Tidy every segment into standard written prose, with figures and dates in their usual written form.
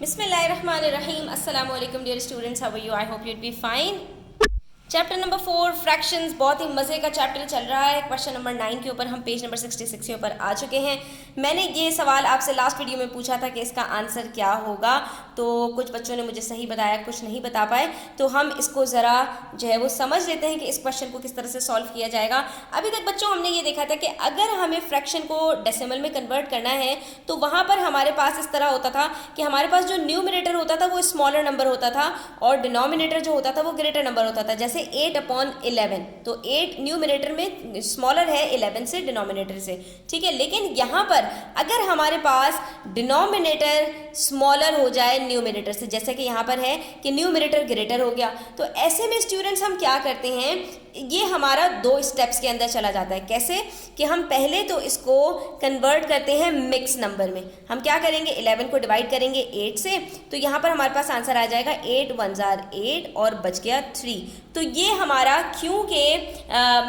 Bismillahirrahmanirrahim. Assalamu alaikum dear students. How are you? I hope you'd be fine. Chapter number 4 fractions बहुत ही मज़े का chapter चल रहा है। क्वेश्चन नंबर 9 के ऊपर हम पेज नंबर 66 के ऊपर आ चुके हैं। मैंने ये सवाल आपसे लास्ट वीडियो में पूछा था कि इसका आंसर क्या होगा, तो कुछ बच्चों ने मुझे सही बताया, कुछ नहीं बता पाए। तो हम इसको ज़रा जो है वो समझ लेते हैं कि इस क्वेश्चन को किस तरह से सॉल्व किया जाएगा। अभी तक बच्चों हमने ये देखा था कि अगर हमें फ्रैक्शन को डेसिमल में कन्वर्ट करना है तो वहाँ पर हमारे पास इस तरह होता था कि हमारे पास जो न्यूमरेटर होता था वो स्मॉलर नंबर होता था और डिनोमिनेटर जो होता था वो ग्रेटर नंबर होता था। जैसे 8/11, तो 8 न्यूमरेटर में स्मॉलर है 11 से डिनोमिनेटर से, ठीक है। लेकिन यहाँ पर अगर हमारे पास डिनोमिनेटर स्मॉलर हो जाए न्यूमरेटर से, जैसे कि यहाँ पर है कि न्यूमरेटर ग्रेटर हो गया, तो ऐसे में स्टूडेंट्स हम क्या करते हैं, ये हमारा 2 स्टेप्स के अंदर चला जाता है। कैसे कि हम पहले तो इसको कन्वर्ट करते हैं मिक्स नंबर में। हम क्या करेंगे, 11 को डिवाइड करेंगे 8 से, तो यहाँ पर हमारे पास आंसर आ जाएगा 8 1 8 और बच गया 3। तो ये हमारा क्योंकि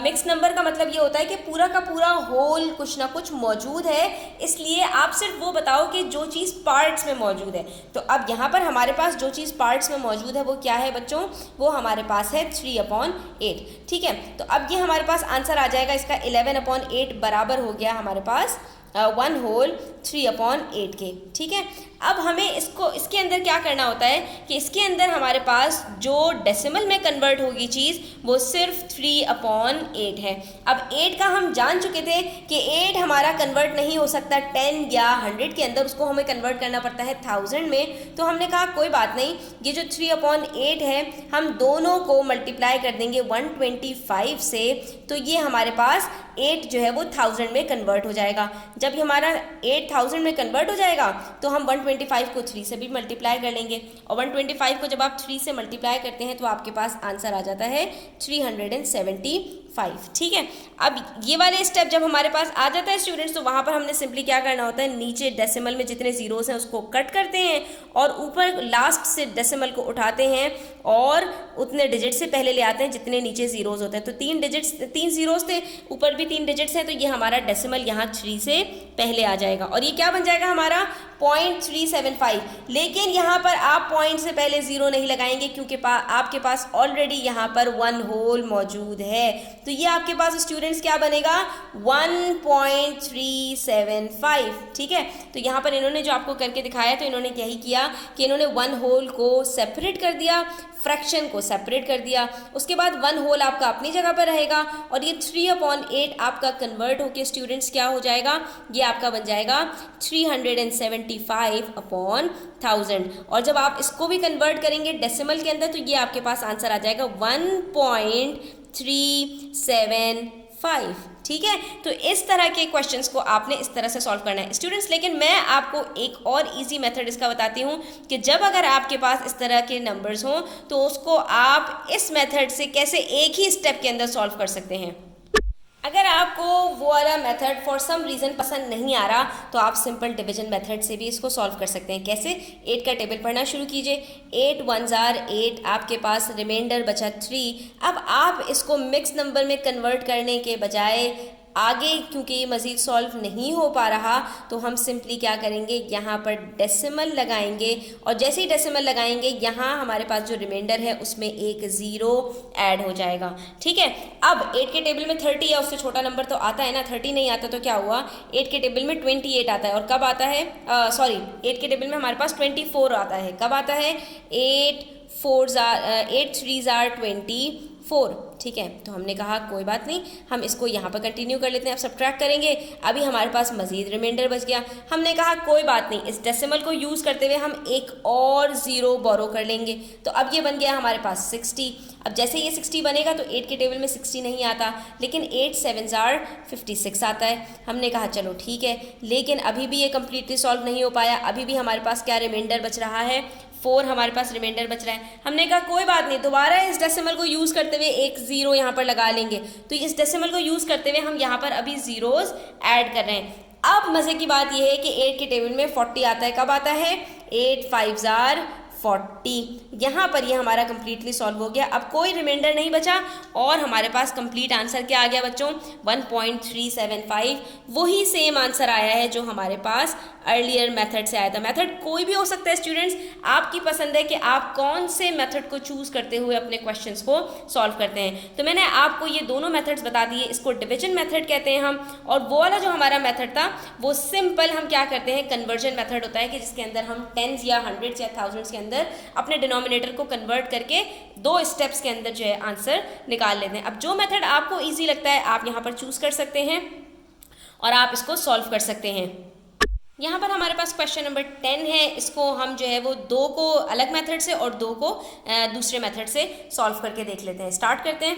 मिक्स नंबर का मतलब ये होता है कि पूरा का पूरा होल कुछ ना कुछ मौजूद है, इसलिए आप सिर्फ वो बताओ कि जो चीज़ पार्ट्स में मौजूद है। तो अब यहाँ पर हमारे पास जो चीज़ पार्ट्स में मौजूद है वो क्या है बच्चों, वो हमारे पास है 3/8, ठीक है। तो अब ये हमारे पास आंसर आ जाएगा इसका 11/8 बराबर हो गया हमारे पास 1 होल 3/8 के, ठीक है। अब हमें इसके अंदर क्या करना होता है कि इसके अंदर हमारे पास जो डेसिमल में कन्वर्ट होगी चीज़ वो सिर्फ 3/8 है। अब 8 का हम जान चुके थे कि 8 हमारा कन्वर्ट नहीं हो सकता 10 या 100 के अंदर, उसको हमें कन्वर्ट करना पड़ता है 1000 में। तो हमने कहा कोई बात नहीं, ये जो 3/8 है हम दोनों को मल्टीप्लाई कर देंगे 125 से, तो ये हमारे पास 8 जो है वो 1000 में कन्वर्ट हो जाएगा। जब हमारा 8000 में कन्वर्ट हो जाएगा तो हम 125 को 3 से भी मल्टीप्लाई कर लेंगे, और 125 को जब आप 3 से मल्टीप्लाई करते हैं तो आपके पास आंसर आ जाता है 375, ठीक है। अब ये वाले स्टेप जब हमारे पास आ जाता है स्टूडेंट्स, तो वहाँ पर हमने सिंपली क्या करना होता है, नीचे डेसिमल में जितने जीरोस हैं उसको कट करते हैं और ऊपर लास्ट से डेसिमल को उठाते हैं और उतने डिजिट से पहले ले आते हैं जितने नीचे जीरोस होते हैं। तो 3 जीरोस थे, ऊपर भी 3 डिजिट्स हैं, तो ये हमारा डेसिमल यहाँ 3 से पहले आ जाएगा और ये क्या बन जाएगा हमारा 0.375। लेकिन यहाँ पर आप पॉइंट से पहले 0 नहीं लगाएंगे क्योंकि आपके पास ऑलरेडी यहाँ पर 1 होल मौजूद है। तो ये आपके पास स्टूडेंट्स क्या बनेगा 1.375, ठीक है। तो यहाँ पर इन्होंने जो आपको करके दिखाया तो इन्होंने यही किया कि इन्होंने 1 होल को सेपरेट कर दिया, फ्रैक्शन को सेपरेट कर दिया, उसके बाद 1 होल आपका अपनी जगह पर रहेगा और ये 3/8 आपका कन्वर्ट होके स्टूडेंट्स क्या हो जाएगा, ये आपका बन जाएगा 375/1000। और जब आप इसको भी कन्वर्ट करेंगे डेसिमल के अंदर तो ये आपके पास आंसर आ जाएगा 1.375, ठीक है। तो इस तरह के क्वेश्चंस को आपने इस तरह से सॉल्व करना है स्टूडेंट्स। लेकिन मैं आपको एक और इजी मेथड इसका बताती हूँ कि जब अगर आपके पास इस तरह के नंबर्स हों तो उसको आप इस मेथड से कैसे एक ही स्टेप के अंदर सॉल्व कर सकते हैं। अगर आपको वो वाला मेथड फॉर सम रीज़न पसंद नहीं आ रहा तो आप सिंपल डिवीजन मेथड से भी इसको सॉल्व कर सकते हैं। कैसे, 8 का टेबल पढ़ना शुरू कीजिए, 8 1 8, आपके पास रिमाइंडर बचा 3। अब आप इसको मिक्स नंबर में कन्वर्ट करने के बजाय आगे क्योंकि ये मज़ीद सॉल्व नहीं हो पा रहा तो हम सिंपली क्या करेंगे, यहाँ पर डेसिमल लगाएंगे और जैसे ही डेसिमल लगाएंगे यहाँ हमारे पास जो रिमाइंडर है उसमें एक 0 ऐड हो जाएगा, ठीक है। अब 8 के टेबल में 30 है, उससे छोटा नंबर तो आता है ना, 30 नहीं आता तो क्या हुआ, 8 के टेबल में 28 आता है और कब आता है, 8 के टेबल में हमारे पास 24 आता है, कब आता है, 8 3 24, ठीक है। तो हमने कहा कोई बात नहीं, हम इसको यहाँ पर कंटिन्यू कर लेते हैं। अब सब्ट्रैक्ट करेंगे, अभी हमारे पास मज़ीद रिमाइंडर बच गया। हमने कहा कोई बात नहीं, इस डेसिमल को यूज़ करते हुए हम एक और 0 बोरो कर लेंगे, तो अब ये बन गया हमारे पास 60। अब जैसे ये 60 बनेगा तो 8 के टेबल में 60 नहीं आता, लेकिन 8 7 56 आता है। हमने कहा चलो ठीक है, लेकिन अभी भी ये कम्प्लीटली सॉल्व नहीं हो पाया, अभी भी हमारे पास क्या रिमाइंडर बच रहा है, 4 हमारे पास रिमाइंडर बच रहा है। हमने कहा कोई बात नहीं, दोबारा इस डेसिमल को यूज़ करते हुए एक 0 यहाँ पर लगा लेंगे। तो इस डेसिमल को यूज़ करते हुए हम यहाँ पर अभी ज़ीरोज़ ऐड कर रहे हैं। अब मज़े की बात यह है कि 8 के टेबल में 40 आता है, कब आता है, 8 5 40। यहाँ पर ये हमारा कंप्लीटली सॉल्व हो गया। अब कोई रिमाइंडर नहीं बचा और हमारे पास कंप्लीट आंसर क्या आ गया बच्चों, 1.375। वही सेम आंसर आया है जो हमारे पास अर्लियर मेथड से आया था। मेथड कोई भी हो सकता है स्टूडेंट्स, आपकी पसंद है कि आप कौन से मेथड को चूज करते हुए अपने क्वेश्चंस को सॉल्व करते हैं। तो मैंने आपको ये दोनों मेथड्स बता दिए, इसको डिवीजन मेथड कहते हैं हम, और वो वाला जो हमारा मेथड था वो सिंपल हम क्या करते हैं, कन्वर्जन मेथड होता है कि जिसके अंदर हम टेंस या हंड्रेड्स या थाउजेंड्स के अंदर अपने डिनोमिनेटर को कन्वर्ट करके 2 स्टेप्स के अंदर जो है आंसर निकाल लेते हैं। अब जो मेथड आपको ईजी लगता है आप यहाँ पर चूज कर सकते हैं और आप इसको सॉल्व कर सकते हैं। यहाँ पर हमारे पास क्वेश्चन नंबर 10 है, इसको हम जो है वो 2 को अलग मेथड से और 2 को दूसरे मेथड से सॉल्व करके देख लेते हैं। स्टार्ट करते हैं।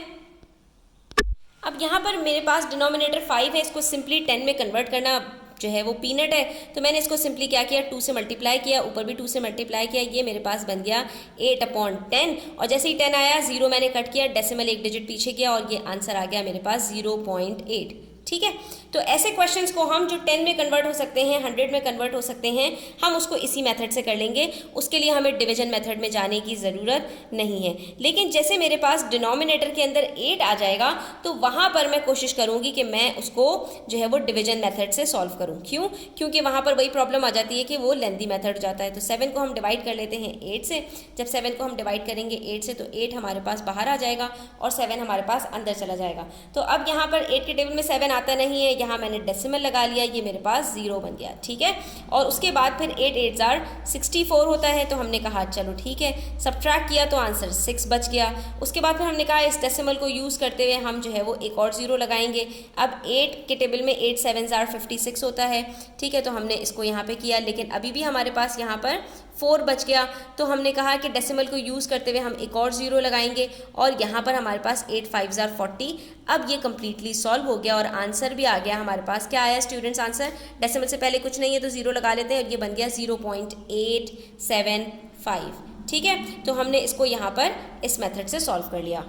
अब यहाँ पर मेरे पास डिनोमिनेटर 5 है, इसको सिंपली 10 में कन्वर्ट करना जो है वो पीनट है, तो मैंने इसको सिंपली क्या किया, 2 से मल्टीप्लाई किया, ऊपर भी 2 से मल्टीप्लाई किया, ये मेरे पास बन गया 8/10, और जैसे ही 10 आया 0 मैंने कट किया, डेसिमल 1 डिजिट पीछे किया और ये आंसर आ गया मेरे पास 0.8। ठीक है, तो ऐसे क्वेश्चंस को हम जो 10 में कन्वर्ट हो सकते हैं, 100 में कन्वर्ट हो सकते हैं, हम उसको इसी मेथड से कर लेंगे। उसके लिए हमें डिवीजन मेथड में जाने की ज़रूरत नहीं है। लेकिन जैसे मेरे पास डिनोमिनेटर के अंदर 8 आ जाएगा तो वहाँ पर मैं कोशिश करूँगी कि मैं उसको जो है वो डिवीजन मेथड से सॉल्व करूँ। क्यों? क्योंकि वहाँ पर वही प्रॉब्लम आ जाती है कि वो लेंथी मेथड जाता है। तो 7 को हम डिवाइड कर लेते हैं 8 से। जब 7 को हम डिवाइड करेंगे 8 से तो 8 हमारे पास बाहर आ जाएगा और 7 हमारे पास अंदर चला जाएगा। तो अब यहाँ पर 8 के टेबल में 7 आता नहीं है, यहाँ मैंने डेसिमल लगा लिया, ये मेरे पास 0 बन गया। ठीक है, और उसके बाद फिर 8 8 जार 64 होता है, तो हमने कहा चलो ठीक है, सब्ट्रैक्ट किया तो आंसर 6 बच गया। उसके बाद फिर हमने कहा इस डेसिमल को यूज़ करते हुए हम जो है वो एक और 0 लगाएंगे। अब 8 के टेबल में 8 7 जार 56 होता है। ठीक है, तो हमने इसको यहाँ पे किया, लेकिन अभी भी हमारे पास यहाँ पर 4 बच गया, तो हमने कहा कि डेसिमल को यूज़ करते हुए हम एक और 0 लगाएंगे और यहाँ पर हमारे पास 8 5 जार 40। अब ये कम्प्लीटली सॉल्व हो गया और आंसर भी आ गया हमारे पास। क्या आया स्टूडेंट्स आंसर? डेसिमल से पहले कुछ नहीं है तो 0 लगा लेते हैं और ये बन गया 0.875। ठीक है, तो हमने इसको यहाँ पर इस मेथड से सॉल्व कर लिया।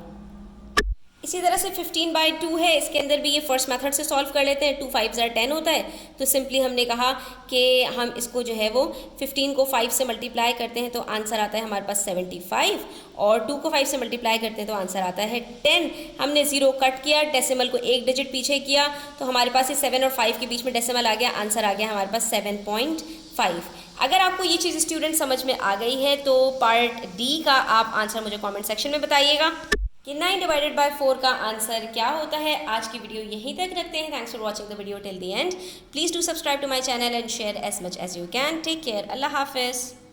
इसी तरह से 15/2 है, इसके अंदर भी ये फर्स्ट मेथड से सॉल्व कर लेते हैं। 2 5 जार 10 होता है, तो सिंपली हमने कहा कि हम इसको जो है वो 15 को 5 से मल्टीप्लाई करते हैं तो आंसर आता है हमारे पास 75, और 2 को 5 से मल्टीप्लाई करते हैं तो आंसर आता है 10। हमने 0 कट किया, डेसिमल को 1 डिजिट पीछे किया, तो हमारे पास ये 7 और 5 के बीच में डेसिमल आ गया, आंसर आ गया हमारे पास 7.5। अगर आपको ये चीज़ स्टूडेंट समझ में आ गई है तो पार्ट डी का आप आंसर मुझे कमेंट सेक्शन में बताइएगा कि 9/4 का आंसर क्या होता है। आज की वीडियो यहीं तक रखते हैं। Thanks for watching the video till the end. Please do subscribe to my channel and share as much as you can. Take care. अल्लाह हाफिज़।